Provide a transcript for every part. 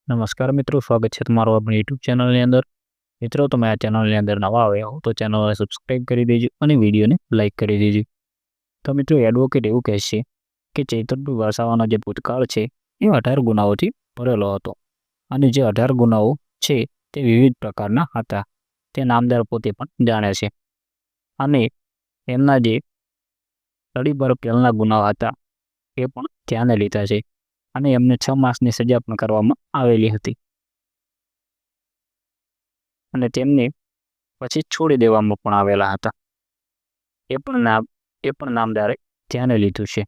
નમસ્કાર મિત્રો, સ્વાગત છે તમારું આપણી યુટ્યુબ ચેનલની અંદર. મિત્રો, તમે આ ચેનલની અંદર નવા આવ્યા હો તો ચેનલને સબસ્ક્રાઈબ કરી દેજો અને વિડીયોને લાઇક કરી દેજો. તો મિત્રો, એડવોકેટ એવું કહેશે કે ચૈતરભાઈ વસાવાનો જે ભૂતકાળ છે એ 18 ગુનાઓથી ભરેલો હતો અને જે 18 ગુનાઓ છે તે વિવિધ પ્રકારના હતા. તે નામદાર પોતે પણ જાણે છે અને એમના જે તડી પર પહેલના ગુનાઓ હતા એ પણ ધ્યાને લીધા છે અને એમને 6 માસની સજા પણ કરવામાં આવેલી હતી અને તેમને પછી છોડી દેવામાં પણ આવેલા હતા. એ પણ નામદારે ધ્યાને લીધું છે.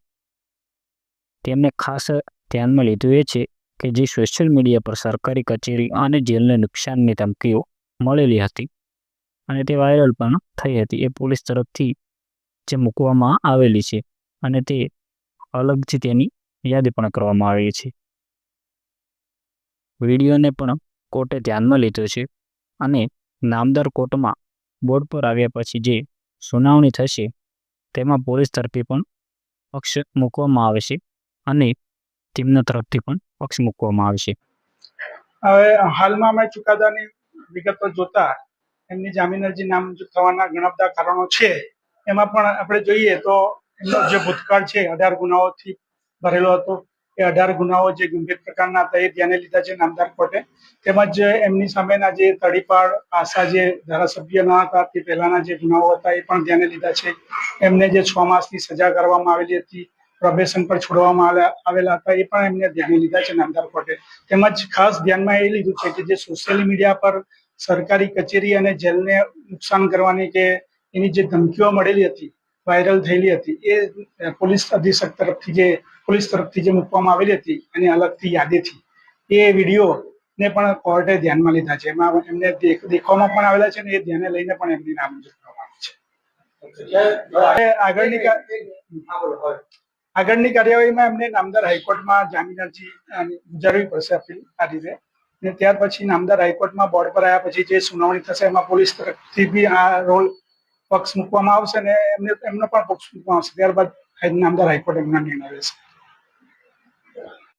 તેમને ખાસ ધ્યાનમાં લીધું એ છે કે જે સોશિયલ મીડિયા પર સરકારી કચેરી અને જેલને નુકસાનની ધમકીઓ મળેલી હતી અને તે વાયરલ પણ થઈ હતી, એ પોલીસ તરફથી જે મૂકવામાં આવેલી છે અને તે અલગથી તેની યાદી પણ કરવામાં આવી છે. વિડીયોને પણ કોર્ટે ધ્યાનમાં લીધો છે અને નામદાર કોર્ટમાં બોર્ડ પર આવ્યા પછી જે સુનાવણી થશે તેમાં પોલીસ તરફથી પણ પક્ષ મૂકવામાં આવે છે અને તેમના તરફથી પણ પક્ષ મૂકવામાં આવશે. હવે હાલમાં અમે ચુકાદાની વિગતો જોતા એમની જામીન અરજી નામંજૂર થવાના ઘણા બધા કારણો છે. એમાં પણ આપણે જોઈએ તો એમનો જે ભૂતકાળ છે 18 ગુનાઓથી ભરેલો હતો. એ 18 ગુનાઓ જે ગંભીર પ્રકારના હતા એ ધ્યાને લીધા છે નામદાર કોર્ટે. તેમજ એમની સામેના જે તડીપાર પાસા જે ધારાસભ્ય ન હતા તે પહેલાના જે ગુનાઓ હતા એ પણ ધ્યાને લીધા છે. એમને જે 6 માસની સજા કરવામાં આવેલી હતી, પ્રોબેશન પર છોડવામાં આવેલા હતા, એ પણ એમને ધ્યાને લીધા છે નામદાર કોર્ટે. તેમજ ખાસ ધ્યાનમાં એ લીધું છે કે જે સોશિયલ મીડિયા પર સરકારી કચેરી અને જેલને નુકસાન કરવાની કે એની જે ધમકીઓ મળેલી હતી, વાયરલ થયેલી હતી, એ પોલીસ અધિક્ષક તરફથી જે મૂકવામાં આવેલી હતી એની અલગથી યાદીથી એ વિડીયો ને પણ કોર્ટે ધ્યાનમાં લીધા છે. એમાં એમને દેખવામાં પણ આવેલા છે અને એ ધ્યાને લઈને પણ એમની નામંજૂર કરવામાં આવી છે. આગળની કાર્યવાહીમાં એમને નામદાર હાઈકોર્ટમાં જામીન અરજી ગુજારવી પડશે અપીલ આ રીતે. અને ત્યાર પછી નામદાર હાઈકોર્ટમાં બોર્ડ પર આવ્યા પછી જે સુનાવણી થશે એમાં પોલીસ તરફથી બી આ રોલ પક્ષ મૂકવામાં આવશે અને એમનો પણ પક્ષ મૂકવામાં આવશે. ત્યારબાદ નામદાર હાઈકોર્ટ એમનો નિર્ણય લેશે.